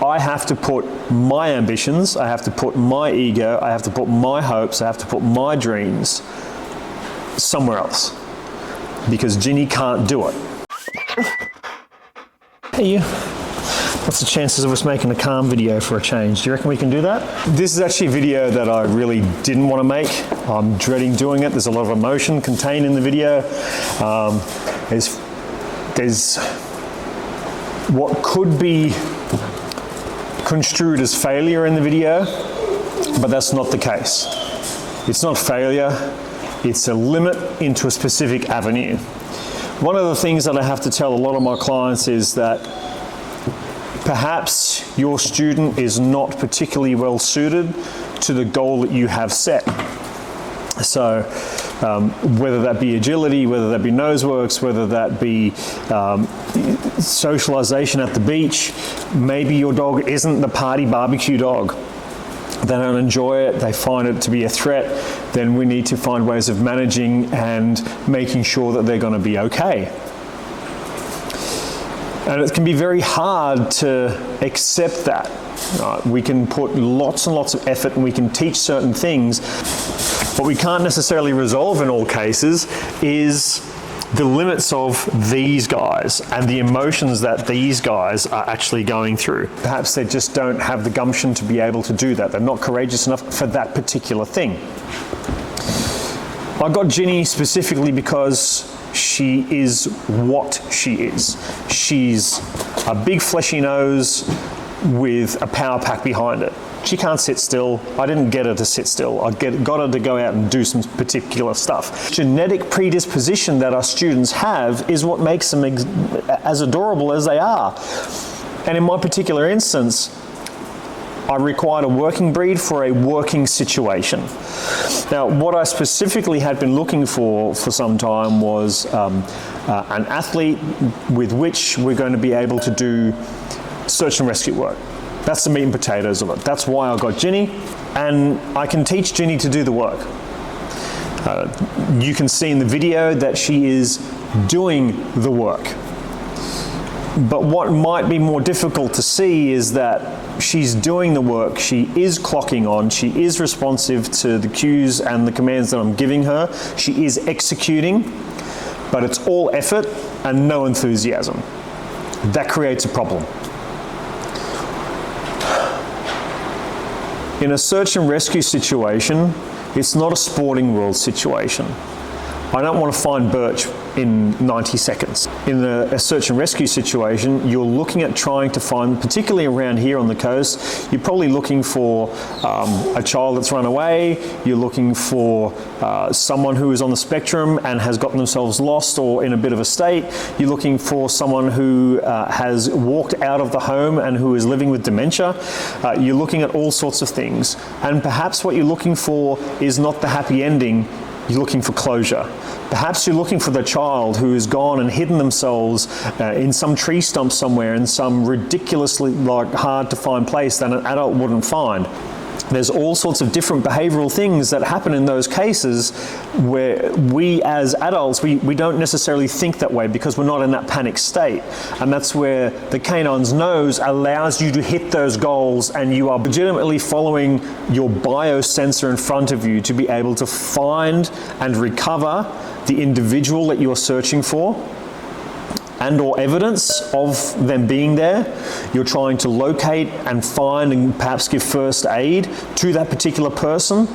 I have to put my ambitions, I have to put my ego, I have to put my hopes, I have to put my dreams somewhere else. Because Ginny can't do it. Hey you. What's the chances of us making a calm video for a change? Do you reckon we can do that? This is actually a video that I really didn't want to make. I'm dreading doing it. There's a lot of emotion contained in the video. There's what could be construed as failure in the video, but that's not the case. It's not failure, it's a limit into a specific avenue. One of the things that I have to tell a lot of my clients is that perhaps your student is not particularly well suited to the goal that you have set. So whether that be agility, whether that be noseworks, whether that be socialization at the beach, maybe your dog isn't the party barbecue dog. They don't enjoy it, they find it to be a threat, then we need to find ways of managing and making sure that they're going to be okay. And it can be very hard to accept that. We can put lots and lots of effort and we can teach certain things. What we can't necessarily resolve in all cases is the limits of these guys and the emotions that these guys are actually going through. Perhaps they just don't have the gumption to be able to do that. They're not courageous enough for that particular thing. I got Ginny specifically because she is what she is. She's a big fleshy nose with a power pack behind it. She can't sit still. I didn't get her to sit still. I got her to go out and do some particular stuff. Genetic predisposition that our students have is what makes them as adorable as they are. And in my particular instance, I required a working breed for a working situation. Now, what I specifically had been looking for some time was an athlete with which we're going to be able to do search and rescue work. That's the meat and potatoes of it. That's why I got Ginny, and I can teach Ginny to do the work. You can see in the video that she is doing the work. But what might be more difficult to see is that she's doing the work, she is clocking on, she is responsive to the cues and the commands that I'm giving her, she is executing, but it's all effort and no enthusiasm. That creates a problem. In a search and rescue situation, it's not a sporting world situation. I don't want to find Birch in 90 seconds. In a search and rescue situation, you're looking at trying to find, particularly around here on the coast, you're probably looking for a child that's run away, you're looking for someone who is on the spectrum and has gotten themselves lost or in a bit of a state, you're looking for someone who has walked out of the home and who is living with dementia, you're looking at all sorts of things. And perhaps what you're looking for is not the happy ending, you're looking for closure. Perhaps you're looking for the child who has gone and hidden themselves in some tree stump somewhere in some ridiculously hard to find place that an adult wouldn't find. There's all sorts of different behavioral things that happen in those cases where we as adults, we don't necessarily think that way because we're not in that panic state. And that's where the canine's nose allows you to hit those goals and you are legitimately following your biosensor in front of you to be able to find and recover the individual that you're searching for and or evidence of them being there. You're trying to locate and find and perhaps give first aid to that particular person.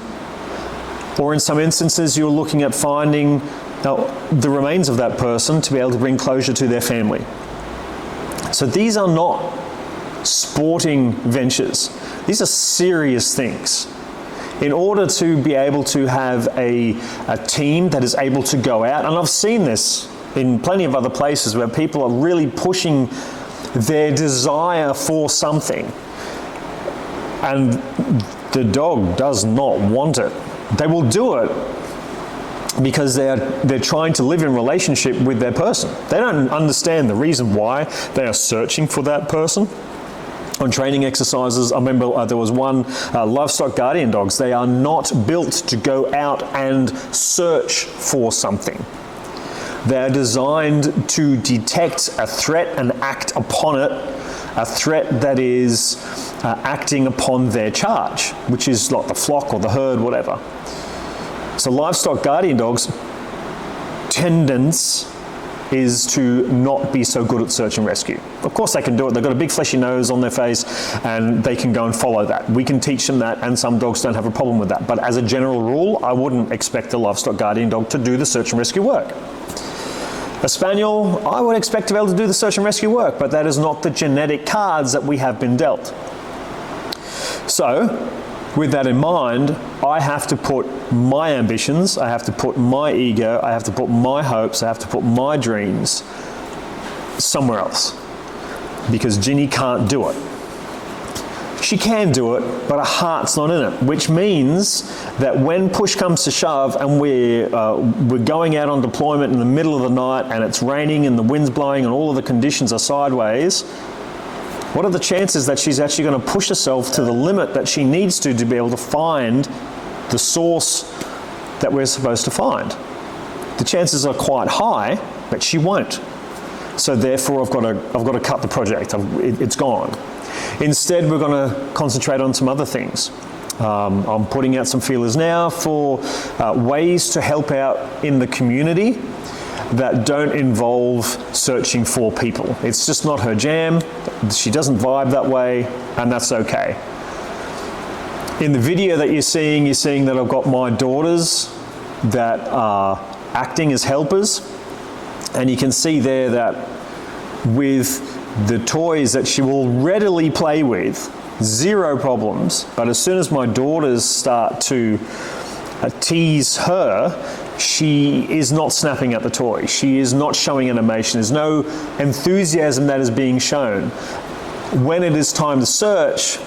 Or in some instances, you're looking at finding the remains of that person to be able to bring closure to their family. So these are not sporting ventures. These are serious things. In order to be able to have a team that is able to go out, and I've seen this in plenty of other places where people are really pushing their desire for something and the dog does not want it. They will do it because they're trying to live in relationship with their person. They don't understand the reason why they are searching for that person. On training exercises, I remember there was one livestock guardian dogs. They are not built to go out and search for something. They're designed to detect a threat and act upon it a threat that is acting upon their charge, which is like the flock or the herd, whatever. So livestock guardian dogs' tendence is to not be so good at search and rescue. Of course they can do it. They've got a big fleshy nose on their face and they can go and follow that. We can teach them that, and some dogs don't have a problem with that. But as a general rule, I wouldn't expect a livestock guardian dog to do the search and rescue work. A spaniel, I would expect to be able to do the search and rescue work, but that is not the genetic cards that we have been dealt. So, with that in mind, I have to put my ambitions, I have to put my ego, I have to put my hopes, I have to put my dreams somewhere else. Because Ginny can't do it. She can do it, but her heart's not in it, which means that when push comes to shove and we're going out on deployment in the middle of the night and it's raining and the wind's blowing and all of the conditions are sideways, what are the chances that she's actually going to push herself to the limit that she needs to be able to find the source that we're supposed to find? The chances are quite high, but she won't. So therefore, I've got to cut the project. It's gone. Instead, we're going to concentrate on some other things. I'm putting out some feelers now for ways to help out in the community that don't involve searching for people. It's just not her jam. She doesn't vibe that way, and that's okay. In the video that you're seeing that I've got my daughters that are acting as helpers, and you can see there that with the toys that she will readily play with, zero problems, but as soon as my daughters start to tease her, she is not snapping at the toy. She is not showing animation. There's no enthusiasm that is being shown. When it is time to search,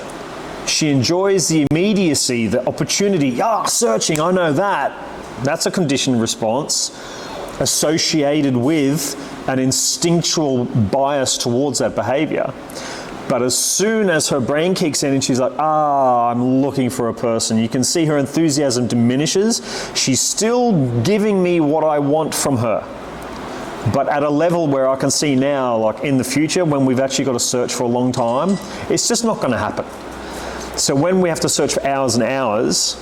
she enjoys the immediacy, the opportunity. Searching, I know that. That's a conditioned response associated with an instinctual bias towards that behavior. But as soon as her brain kicks in and she's like, I'm looking for a person, you can see her enthusiasm diminishes. She's still giving me what I want from her. But at a level where I can see now, like in the future, when we've actually got to search for a long time, it's just not going to happen. So when we have to search for hours and hours,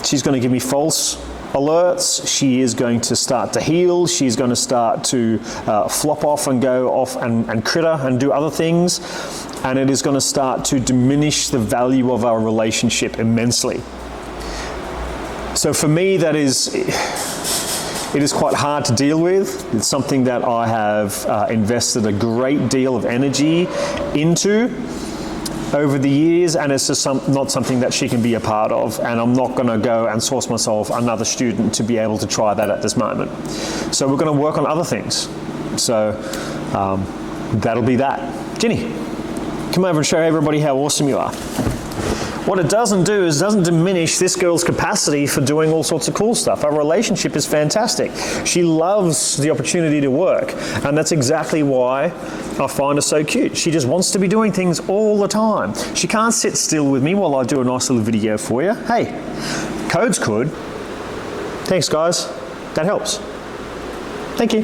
she's going to give me false alerts. She is going to start to heal. She's going to start to flop off and go off and critter and do other things. And it is going to start to diminish the value of our relationship immensely. So for me, it is quite hard to deal with. It's something that I have invested a great deal of energy into over the years, and it's just not something that she can be a part of, and I'm not going to go and source myself another student to be able to try that at this moment. So we're going to work on other things. So that'll be that. Ginny, come over and show everybody how awesome you are. What it doesn't do is doesn't diminish this girl's capacity for doing all sorts of cool stuff. Our relationship is fantastic. She loves the opportunity to work, and that's exactly why I find her so cute. She just wants to be doing things all the time. She can't sit still with me while I do a nice little video for you. Hey, codes could. Thanks, guys. That helps. Thank you.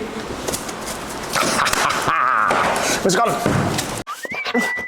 Let's go.